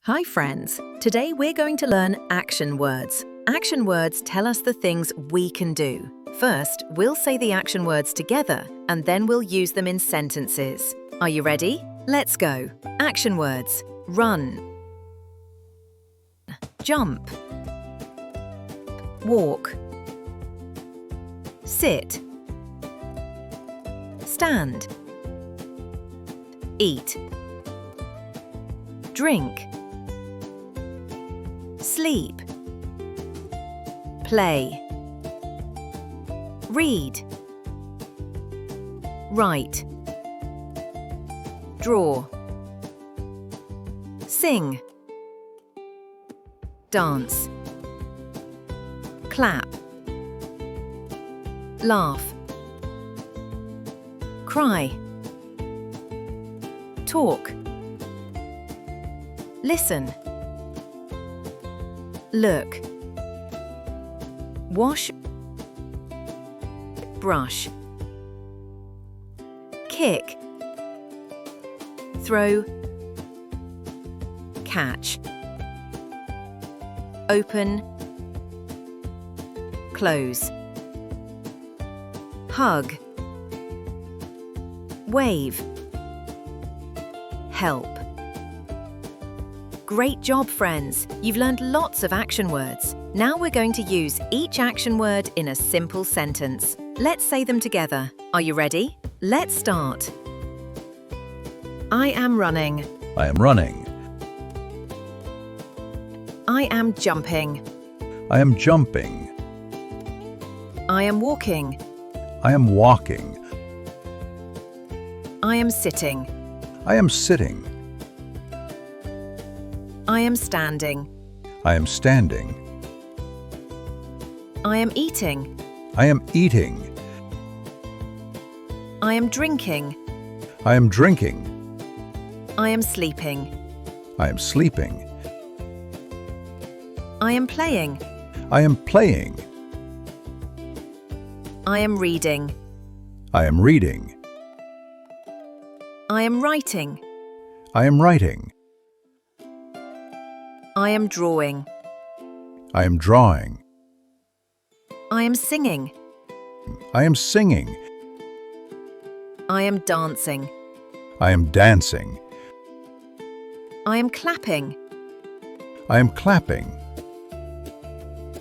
Hi friends! Today we're going to learn action words. Action words tell us the things we can do. First, we'll say the action words together and then we'll use them in sentences. Are you ready? Let's go. Action words. Run, jump, walk, sit, stand, eat, drink, sleep, play, read, write, draw, sing, dance, clap, laugh, cry, talk, listen, look, wash, brush, kick, throw, catch, open, close, hug, wave, help. Great job, friends! You've learned lots of action words. Now we're going to use each action word in a simple sentence. Let's say them together. Are you ready? Let's start. I am running. I am running. I am jumping. I am jumping. I am walking. I am walking. I am sitting. I am sitting. I am standing. I am standing. I am eating. I am eating. I am drinking. I am drinking. I am sleeping. I am sleeping. I am playing. I am playing. I am reading. I am reading. I am writing. I am writing. I am drawing. I am drawing. I am singing. I am singing. I am dancing. I am dancing. I am clapping. I am clapping.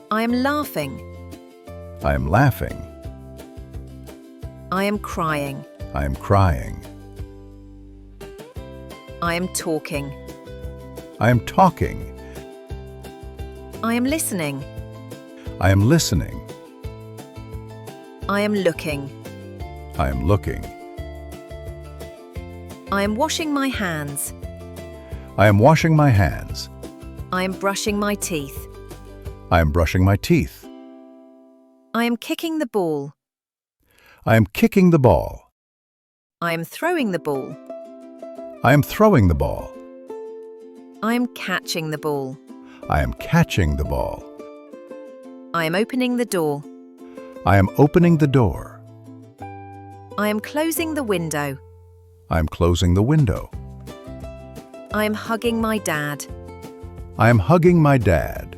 I am laughing. I am laughing. I am crying. I am crying. I am talking. I am talking. I am listening. I am listening. I am looking. I am looking. I am washing my hands. I am washing my hands. I am brushing my teeth. I am brushing my teeth. I am kicking the ball. I am kicking the ball. I am throwing the ball. I am throwing the ball. I am catching the ball. I am catching the ball. I am opening the door. I am opening the door. I am closing the window. I am closing the window. I am hugging my dad. I am hugging my dad.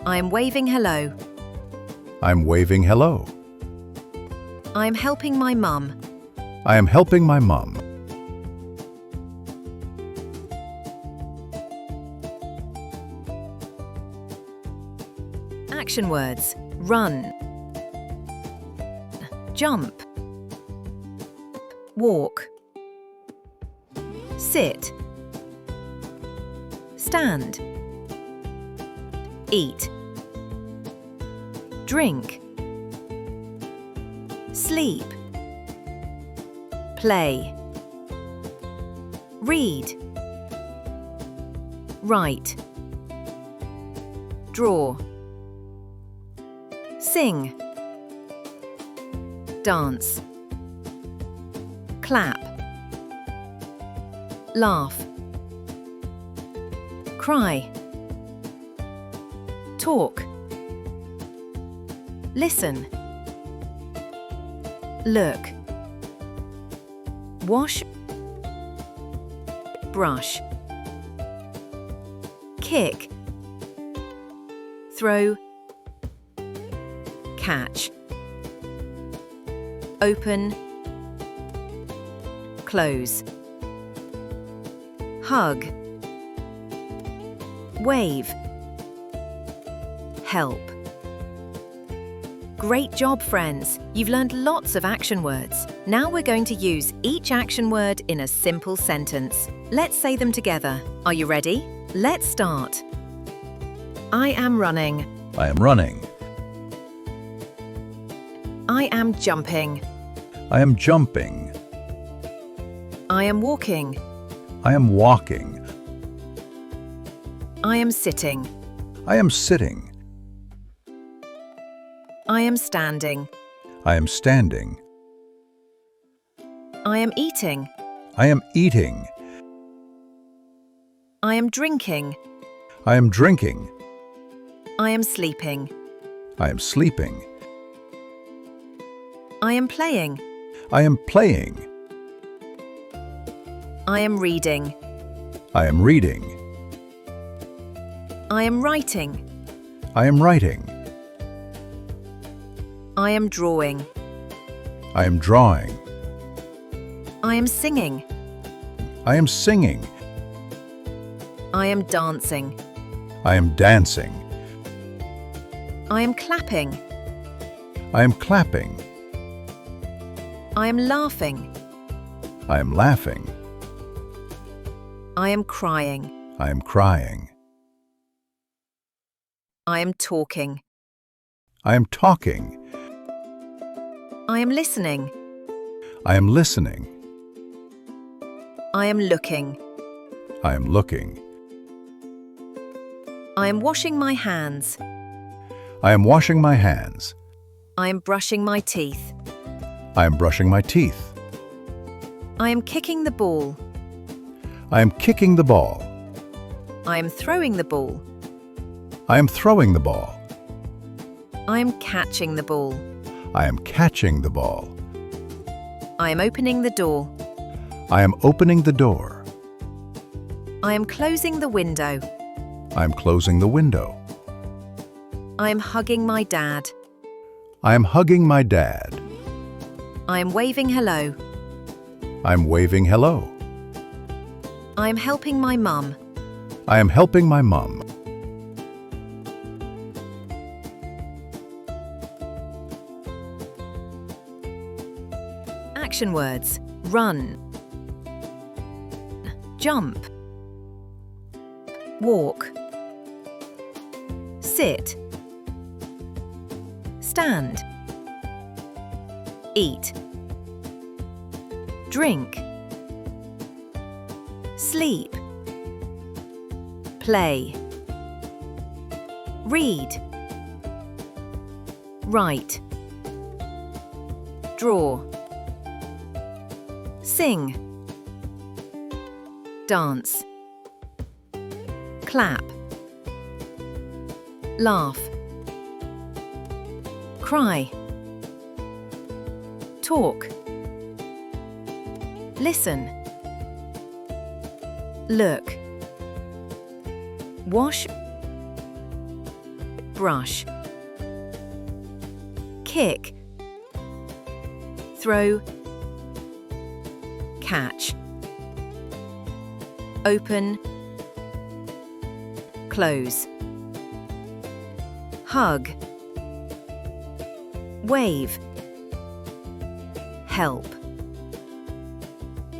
I am waving hello. I am waving hello. I am helping my mum. I am helping my mum. Action words. Run, jump, walk, sit, stand, eat, drink, sleep, play, read, write, draw, sing, dance, clap, laugh, cry, talk, listen, look, wash, brush, kick, throw, catch, open, close, hug, wave, help. Great job, friends! You've learned lots of action words. Now we're going to use each action word in a simple sentence. Let's say them together. Are you ready? Let's start. I am running. I am running. I am jumping. I am jumping. I am walking. I am walking. I am sitting. I am sitting. I am standing. I am standing. I am eating. I am eating. I am drinking. I am drinking. I am sleeping. I am sleeping. I am playing. I am playing. I am reading. I am reading. I am writing. I am writing. I am drawing. I am drawing. I am singing. I am singing. I am dancing. I am dancing. I am clapping. I am clapping. I am laughing. I am laughing. I am crying. I am crying. I am talking. I am talking. I am listening. I am listening. I am looking. I am looking. I am washing my hands. I am washing my hands. I am brushing my teeth. I am brushing my teeth. I am kicking the ball. I am kicking the ball. I am throwing the ball. I am throwing the ball. I am catching the ball. I am catching the ball. I am opening the door. I am opening the door. I am closing the window. I am closing the window. I am hugging my dad. I am hugging my dad. I am waving hello. I am waving hello. I am helping my mum. I am helping my mum. Action words. Run. Jump. Walk. Sit. Stand. Eat. Drink. Sleep. Play. Read. Write. Draw. Sing. Dance. Clap. Laugh. Cry. Talk. Listen. Look. Wash. Brush. Kick. Throw. Catch. Open. Close. Hug. Wave. Help.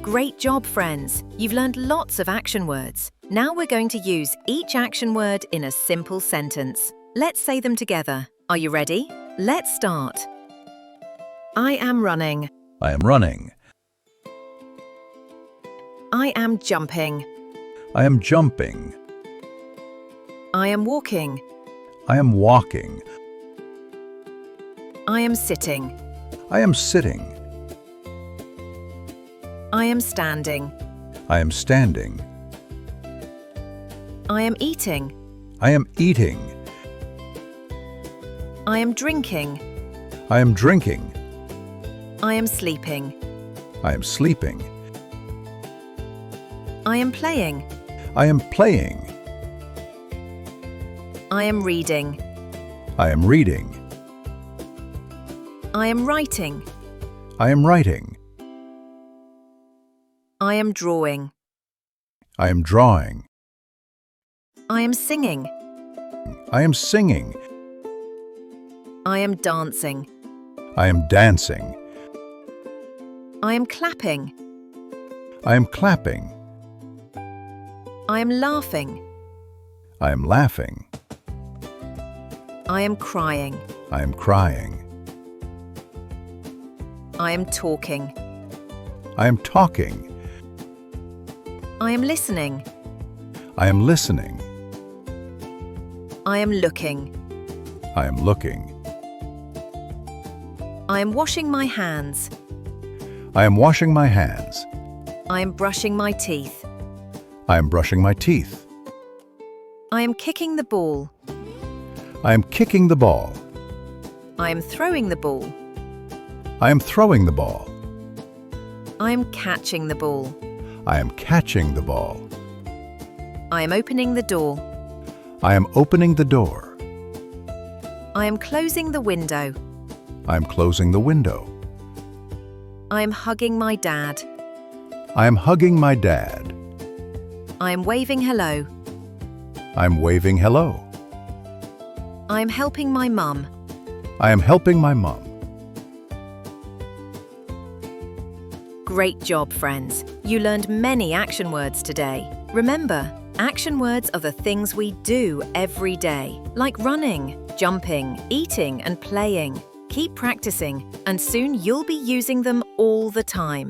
Great job, friends! You've learned lots of action words. Now we're going to use each action word in a simple sentence. Let's say them together. Are you ready? Let's start. I am running. I am running. I am jumping. I am jumping. I am walking. I am walking. I am sitting. I am sitting. I am standing. I am standing. I am eating. I am eating. I am drinking. I am drinking. I am sleeping. I am sleeping. I am playing. I am playing. I am reading. I am reading. I am writing. I am writing. I am drawing. I am drawing. I am singing. I am singing. I am dancing. I am dancing. I am clapping. I am clapping. I am laughing. I am laughing. I am crying. I am crying. I am talking. I am talking. I am listening. I am listening. I am looking. I am looking. I am washing my hands. I am washing my hands. I am brushing my teeth. I am brushing my teeth. I am kicking the ball. I am kicking the ball. I am throwing the ball. I am throwing the ball. I am catching the ball. I am catching the ball. I am opening the door. I am opening the door. I am closing the window. I am closing the window. I am hugging my dad. I am hugging my dad. I am waving hello. I am waving hello. I am helping my mum. I am helping my mum. Great job, friends. You learned many action words today. Remember, action words are the things we do every day, like running, jumping, eating, and playing. Keep practicing, and soon you'll be using them all the time.